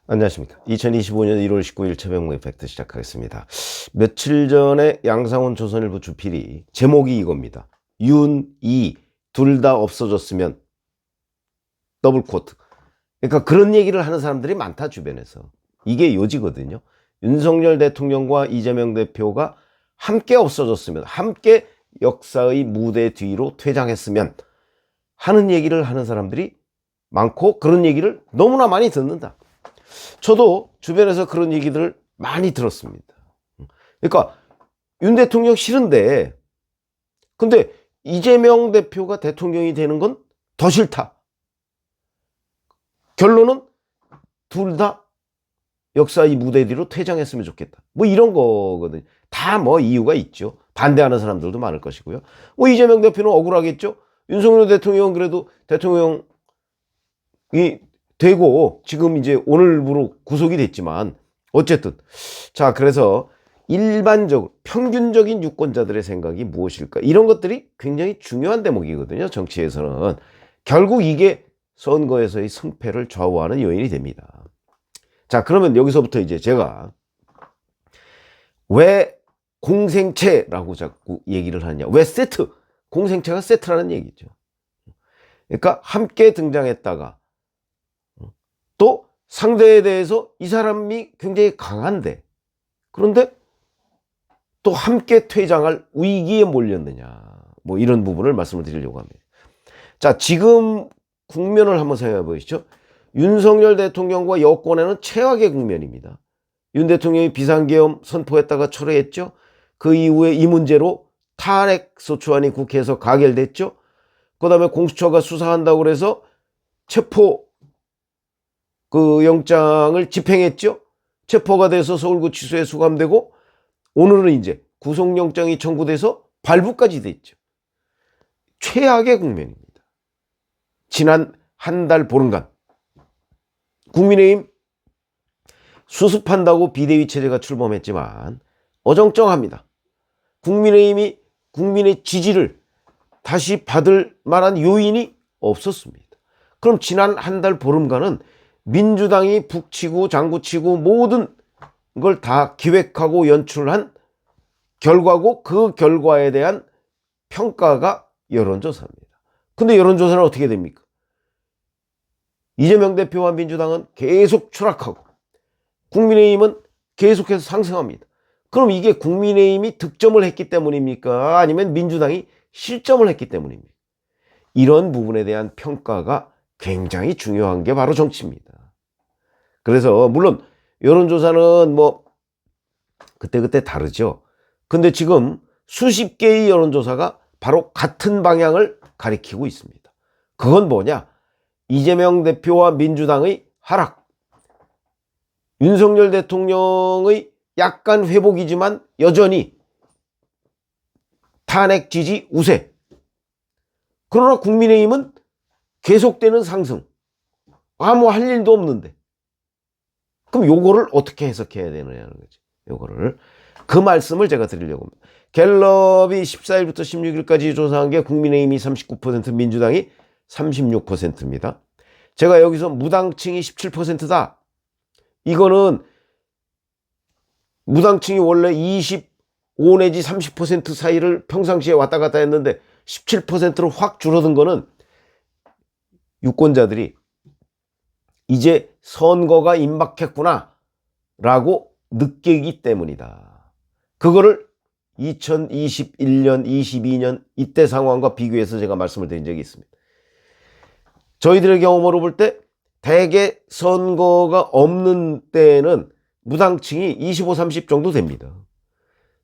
안녕하십니까. 2025년 1월 19일 최병무의 팩트 시작하겠습니다. 며칠 전에 양상훈 조선일보 주필이 제목이 이겁니다. 윤, 이 둘 다 없어졌으면 더블 코트. 그러니까 그런 얘기를 하는 사람들이 많다, 주변에서. 이게 요지거든요. 윤석열 대통령과 이재명 대표가 함께 없어졌으면, 함께 역사의 무대 뒤로 퇴장했으면 하는 얘기를 하는 사람들이 많고, 그런 얘기를 너무나 많이 듣는다. 저도 주변에서 그런 얘기들을 많이 들었습니다. 그러니까 윤 대통령 싫은데, 근데 이재명 대표가 대통령이 되는 건 더 싫다. 결론은 둘 다 역사의 무대 뒤로 퇴장했으면 좋겠다. 뭐 이런 거거든요. 다 뭐 이유가 있죠. 반대하는 사람들도 많을 것이고요. 뭐 이재명 대표는 억울하겠죠. 윤석열 대통령은 그래도 대통령이 되고 지금 이제 오늘부로 구속이 됐지만 어쨌든, 자, 그래서 일반적으로 평균적인 유권자들의 생각이 무엇일까, 이런 것들이 굉장히 중요한 대목이거든요. 정치에서는 결국 이게 선거에서의 승패를 좌우하는 요인이 됩니다. 자, 그러면 여기서부터 이제 제가 왜 공생채라고 자꾸 얘기를 하느냐, 왜 세트, 공생채가 세트라는 얘기죠. 그러니까 함께 등장했다가 또 상대에 대해서 이 사람이 굉장히 강한데, 그런데 또 함께 퇴장할 위기에 몰렸느냐, 뭐 이런 부분을 말씀을 드리려고 합니다. 자, 지금 국면을 한번 생각해 보시죠. 윤석열 대통령과 여권에는 최악의 국면입니다. 윤 대통령이 비상계엄 선포했다가 철회했죠. 그 이후에 이 문제로 탄핵소추안이 국회에서 가결됐죠. 그 다음에 공수처가 수사한다고 그래서 체포 영장을 집행했죠. 체포가 돼서 서울구치소에 수감되고, 오늘은 이제 구속영장이 청구돼서 발부까지 됐죠. 최악의 국면입니다. 지난 한 달 보름간 국민의힘 수습한다고 비대위 체제가 출범했지만 어정쩡합니다. 국민의힘이 국민의 지지를 다시 받을 만한 요인이 없었습니다. 그럼 지난 한 달 보름간은 민주당이 북치고 장구치고 모든 걸 다 기획하고 연출한 결과고, 그 결과에 대한 평가가 여론조사입니다. 근데 여론조사는 어떻게 됩니까? 이재명 대표와 민주당은 계속 추락하고 국민의힘은 계속해서 상승합니다. 그럼 이게 국민의힘이 득점을 했기 때문입니까? 아니면 민주당이 실점을 했기 때문입니까? 이런 부분에 대한 평가가 굉장히 중요한 게 바로 정치입니다. 그래서 물론 여론조사는 뭐 그때그때 다르죠. 근데 지금 수십 개의 여론조사가 바로 같은 방향을 가리키고 있습니다. 그건 뭐냐? 이재명 대표와 민주당의 하락, 윤석열 대통령의 약간 회복이지만 여전히 탄핵 지지 우세, 그러나 국민의힘은 계속되는 상승, 아무 할 일도 없는데, 그럼 요거를 어떻게 해석해야 되느냐는 거지. 요거를, 그 말씀을 제가 드리려고 합니다. 갤럽이 14일부터 16일까지 조사한 게 국민의힘이 39%, 민주당이 36%입니다. 제가 여기서 무당층이 17%다. 이거는 무당층이 원래 25 내지 30% 사이를 평상시에 왔다 갔다 했는데 17%로 확 줄어든 거는 유권자들이 이제 선거가 임박했구나 라고 느끼기 때문이다. 그거를 2021년, 22년 이때 상황과 비교해서 제가 말씀을 드린 적이 있습니다. 저희들의 경험으로 볼 때 대개 선거가 없는 때는 무당층이 25, 30 정도 됩니다.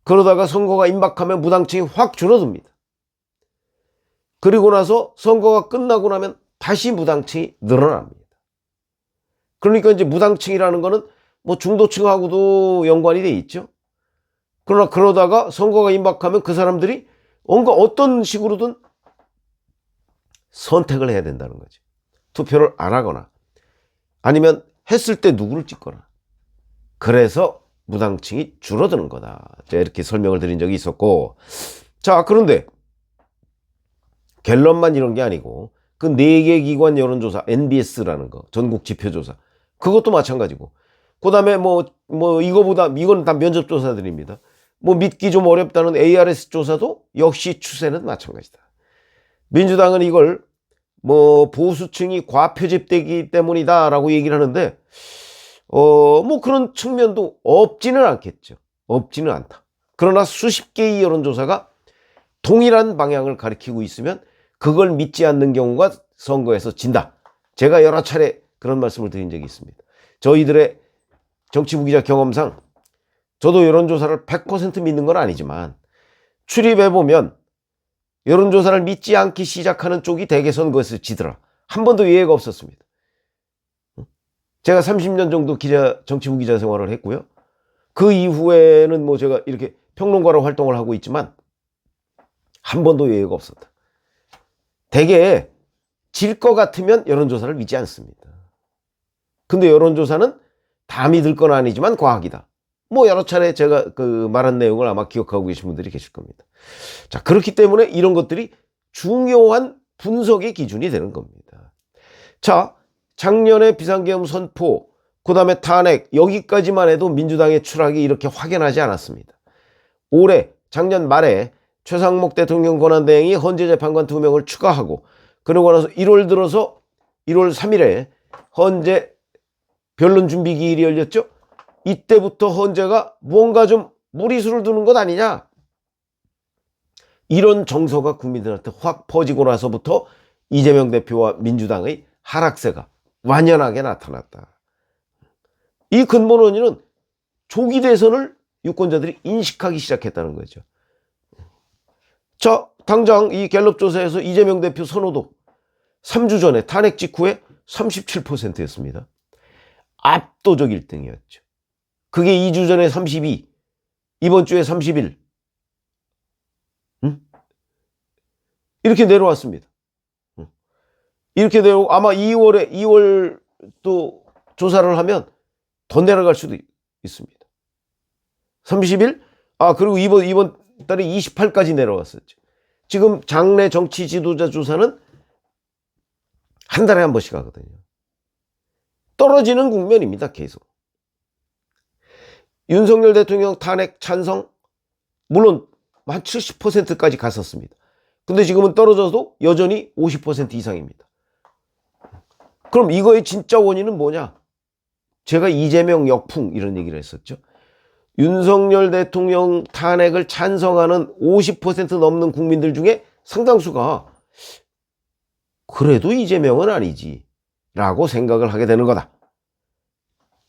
그러다가 선거가 임박하면 무당층이 확 줄어듭니다. 그리고 나서 선거가 끝나고 나면 다시 무당층이 늘어납니다. 그러니까 이제 무당층이라는 거는 뭐 중도층하고도 연관이 돼 있죠. 그러나 그러다가 선거가 임박하면 그 사람들이 뭔가 어떤 식으로든 선택을 해야 된다는 거지. 투표를 안 하거나 아니면 했을 때 누구를 찍거나. 그래서 무당층이 줄어드는 거다. 제가 이렇게 설명을 드린 적이 있었고, 자, 그런데 갤럽만 이런 게 아니고 그 4개 기관 여론조사, NBS라는 거, 전국 지표조사. 그것도 마찬가지고. 그 다음에 이거는 다 면접조사들입니다. 믿기 좀 어렵다는 ARS 조사도 역시 추세는 마찬가지다. 민주당은 이걸 보수층이 과표집되기 때문이다라고 얘기를 하는데, 그런 측면도 없지는 않겠죠. 없지는 않다. 그러나 수십 개의 여론조사가 동일한 방향을 가리키고 있으면 그걸 믿지 않는 경우가 선거에서 진다. 제가 여러 차례 그런 말씀을 드린 적이 있습니다. 저희들의 정치부기자 경험상 저도 여론조사를 100% 믿는 건 아니지만 출입해보면 여론조사를 믿지 않기 시작하는 쪽이 대개 선거에서 지더라. 한 번도 예외가 없었습니다. 제가 30년 정도 정치부기자 생활을 했고요. 그 이후에는 제가 이렇게 평론가로 활동을 하고 있지만 한 번도 예외가 없었다. 대개 질 것 같으면 여론조사를 믿지 않습니다. 근데 여론조사는 다 믿을 건 아니지만 과학이다. 여러 차례 제가 말한 내용을 아마 기억하고 계신 분들이 계실 겁니다. 자, 그렇기 때문에 이런 것들이 중요한 분석의 기준이 되는 겁니다. 자, 작년에 비상계엄 선포, 그 다음에 탄핵, 여기까지만 해도 민주당의 추락이 이렇게 확연하지 않았습니다. 올해, 작년 말에 최상목 대통령 권한대행이 헌재재판관 2명을 추가하고, 그러고 나서 1월 3일에 헌재 변론 준비 기일이 열렸죠. 이때부터 헌재가 뭔가 좀 무리수를 두는 것 아니냐, 이런 정서가 국민들한테 확 퍼지고 나서부터 이재명 대표와 민주당의 하락세가 완연하게 나타났다. 이 근본 원인은 조기 대선을 유권자들이 인식하기 시작했다는 거죠. 자, 당장 이 갤럽 조사에서 이재명 대표 선호도 3주 전에 탄핵 직후에 37%였습니다. 압도적 1등이었죠. 그게 2주 전에 32, 이번 주에 31. 이렇게 내려왔습니다. 이렇게 내려오고 아마 2월 또 조사를 하면 더 내려갈 수도 있습니다. 31? 그리고 이번 달에 28까지 내려왔었죠. 지금 장내 정치 지도자 조사는 한 달에 한 번씩 하거든요. 떨어지는 국면입니다, 계속. 윤석열 대통령 탄핵 찬성, 물론 한 70%까지 갔었습니다. 근데 지금은 떨어져도 여전히 50% 이상입니다. 그럼 이거의 진짜 원인은 뭐냐? 제가 이재명 역풍 이런 얘기를 했었죠. 윤석열 대통령 탄핵을 찬성하는 50% 넘는 국민들 중에 상당수가 그래도 이재명은 아니지 라고 생각을 하게 되는 거다.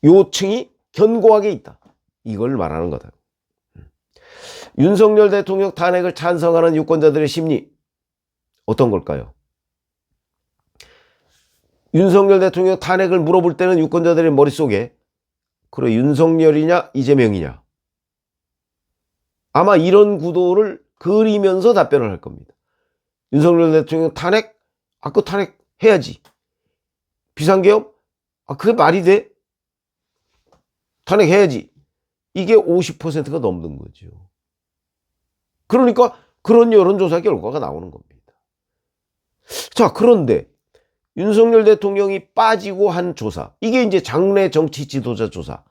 요층이 견고하게 있다. 이걸 말하는 거다. 윤석열 대통령 탄핵을 찬성하는 유권자들의 심리 어떤 걸까요? 윤석열 대통령 탄핵을 물어볼 때는 유권자들의 머릿속에 그래 윤석열이냐 이재명이냐, 아마 이런 구도를 그리면서 답변을 할 겁니다. 윤석열 대통령 탄핵? 그 탄핵 해야지. 비상계엄? 그게 말이 돼? 탄핵해야지. 이게 50%가 넘는 거죠. 그러니까 그런 여론조사 결과가 나오는 겁니다. 자, 그런데 윤석열 대통령이 빠지고 한 조사, 이게 이제 장내 정치 지도자 조사,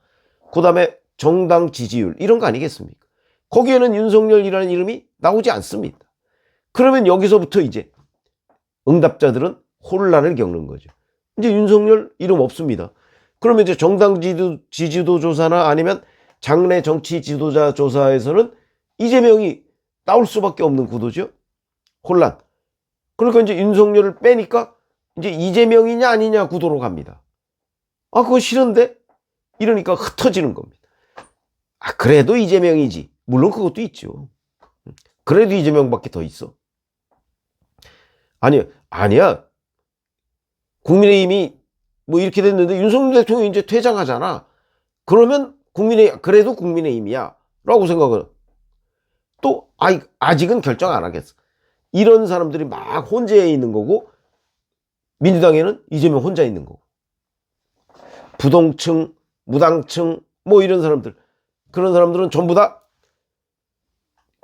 그 다음에 정당 지지율 이런 거 아니겠습니까? 거기에는 윤석열이라는 이름이 나오지 않습니다. 그러면 여기서부터 이제 응답자들은 혼란을 겪는 거죠. 이제 윤석열 이름 없습니다. 그러면 이제 정당 지지도 조사나 아니면 장내 정치 지도자 조사에서는 이재명이 나올 수밖에 없는 구도죠. 혼란. 그러니까 이제 윤석열을 빼니까 이제 이재명이냐 아니냐 구도로 갑니다. 그거 싫은데? 이러니까 흩어지는 겁니다. 그래도 이재명이지. 물론 그것도 있죠. 그래도 이재명밖에 더 있어. 아니야. 국민의힘이 이렇게 됐는데 윤석열 대통령이 이제 퇴장하잖아. 그러면 그래도 국민의힘이야 라고 생각을 또 아직은 결정 안 하겠어. 이런 사람들이 막 혼재해 있는 거고, 민주당에는 이재명 혼자 있는 거고, 부동층, 무당층 이런 사람들, 그런 사람들은 전부 다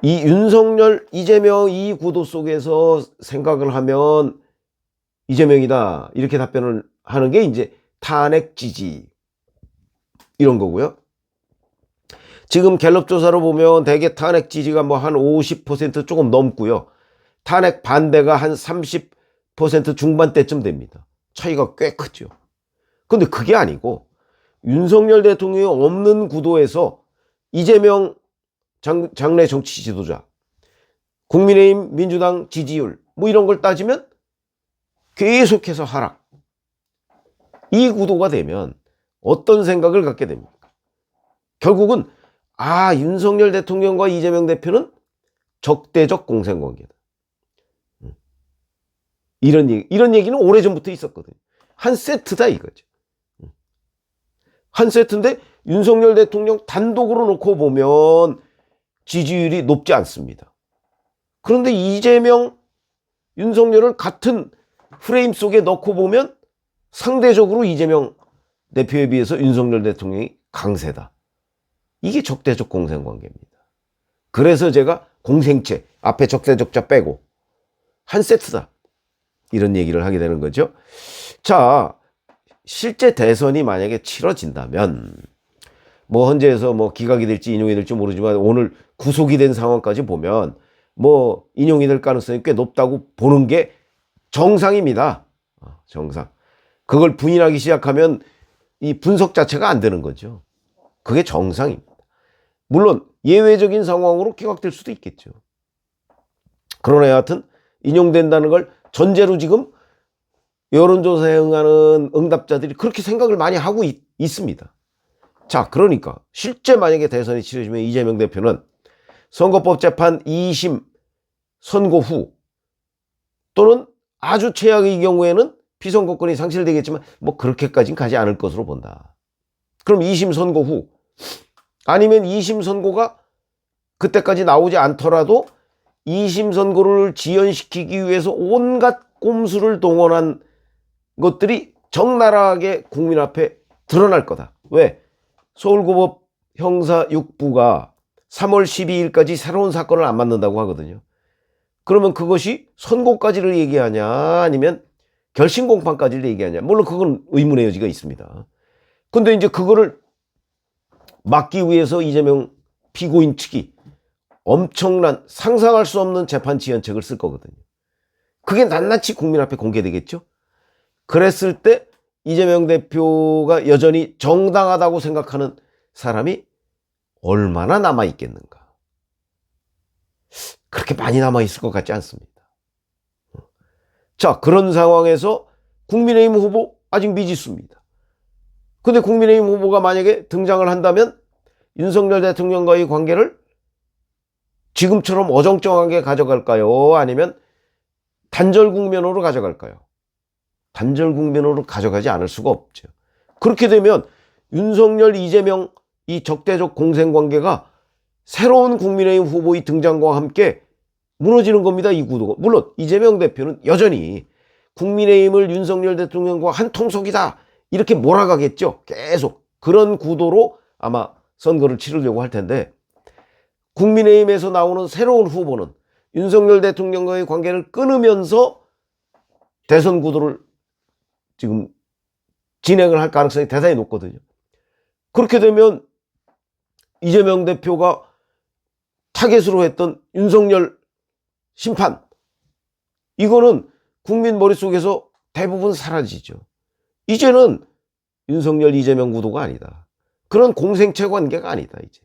이 윤석열, 이재명 이 구도 속에서 생각을 하면 이재명이다. 이렇게 답변을 하는 게 이제 탄핵 지지 이런 거고요. 지금 갤럽 조사로 보면 대개 탄핵 지지가 뭐 한 50% 조금 넘고요. 탄핵 반대가 한 30% 중반대쯤 됩니다. 차이가 꽤 크죠. 근데 그게 아니고 윤석열 대통령이 없는 구도에서 이재명 장래 정치 지도자, 국민의힘 민주당 지지율 뭐 이런 걸 따지면 계속해서 하락. 이 구도가 되면 어떤 생각을 갖게 됩니까? 결국은 윤석열 대통령과 이재명 대표는 적대적 공생관계다. 이런 얘기는 오래전부터 있었거든요. 한 세트다 이거죠. 한 세트인데 윤석열 대통령 단독으로 놓고 보면 지지율이 높지 않습니다. 그런데 이재명, 윤석열을 같은 프레임 속에 넣고 보면 상대적으로 이재명 대표에 비해서 윤석열 대통령이 강세다. 이게 적대적 공생관계입니다. 그래서 제가 공생체, 앞에 적대적자 빼고 한 세트다. 이런 얘기를 하게 되는 거죠. 자, 실제 대선이 만약에 치러진다면 뭐 헌재에서 뭐 기각이 될지 인용이 될지 모르지만 오늘 구속이 된 상황까지 보면 뭐 인용이 될 가능성이 꽤 높다고 보는 게 정상입니다. 정상. 그걸 부인하기 시작하면 이 분석 자체가 안 되는 거죠. 그게 정상입니다. 물론 예외적인 상황으로 기각될 수도 있겠죠. 그러나 여하튼 인용된다는 걸 전제로 지금 여론조사에 응하는 응답자들이 그렇게 생각을 많이 하고 있습니다. 자, 그러니까 실제 만약에 대선이 치러지면 이재명 대표는 선거법 재판 2심 선고 후 또는 아주 최악의 경우에는 피선거권이 상실되겠지만 뭐 그렇게까지는 가지 않을 것으로 본다. 그럼 2심 선고 후 아니면 2심 선고가 그때까지 나오지 않더라도 2심 선고를 지연시키기 위해서 온갖 꼼수를 동원한 것들이 적나라하게 국민 앞에 드러날 거다. 왜? 서울고법 형사 6부가 3월 12일까지 새로운 사건을 안 만든다고 하거든요. 그러면 그것이 선고까지를 얘기하냐 아니면 결심 공판까지를 얘기하냐. 물론 그건 의문의 여지가 있습니다. 근데 이제 그거를 막기 위해서 이재명 피고인 측이 엄청난 상상할 수 없는 재판 지연책을 쓸 거거든요. 그게 낱낱이 국민 앞에 공개되겠죠. 그랬을 때 이재명 대표가 여전히 정당하다고 생각하는 사람이 얼마나 남아있겠는가. 그렇게 많이 남아있을 것 같지 않습니다. 자, 그런 상황에서 국민의힘 후보 아직 미지수입니다. 근데 국민의힘 후보가 만약에 등장을 한다면 윤석열 대통령과의 관계를 지금처럼 어정쩡하게 가져갈까요? 아니면 단절 국면으로 가져갈까요? 단절 국면으로 가져가지 않을 수가 없죠. 그렇게 되면 윤석열, 이재명 이 적대적 공생관계가 새로운 국민의힘 후보의 등장과 함께 무너지는 겁니다. 이 구도가. 물론 이재명 대표는 여전히 국민의힘을 윤석열 대통령과 한 통속이다 이렇게 몰아가겠죠. 계속 그런 구도로 아마 선거를 치르려고 할 텐데 국민의힘에서 나오는 새로운 후보는 윤석열 대통령과의 관계를 끊으면서 대선 구도를 지금 진행을 할 가능성이 대단히 높거든요. 그렇게 되면 이재명 대표가 타겟으로 했던 윤석열 심판, 이거는 국민 머릿속에서 대부분 사라지죠. 이제는 윤석열 이재명 구도가 아니다. 그런 공생체 관계가 아니다. 이제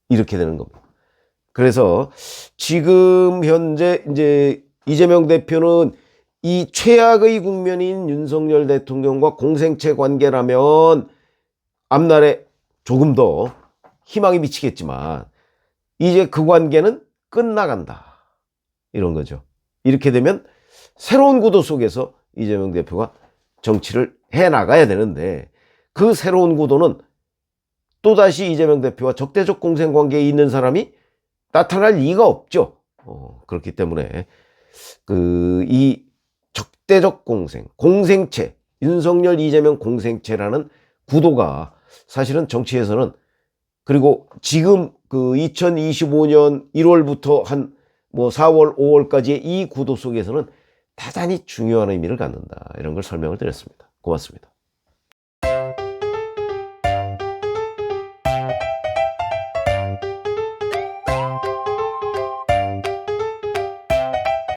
이렇게 되는 겁니다. 그래서 지금 현재 이제 이재명 대표는 이 최악의 국면인 윤석열 대통령과 공생체 관계라면 앞날에 조금 더 희망이 미치겠지만 이제 그 관계는 끝나간다. 이런 거죠. 이렇게 되면 새로운 구도 속에서 이재명 대표가 정치를 해나가야 되는데 그 새로운 구도는 또다시 이재명 대표와 적대적 공생관계에 있는 사람이 나타날 리가 없죠. 그렇기 때문에 이 적대적 공생체, 윤석열, 이재명 공생체라는 구도가 사실은 정치에서는 그리고 지금 2025년 1월부터 한 4월, 5월까지의 이 구도 속에서는 대단히 중요한 의미를 갖는다. 이런 걸 설명을 드렸습니다. 고맙습니다.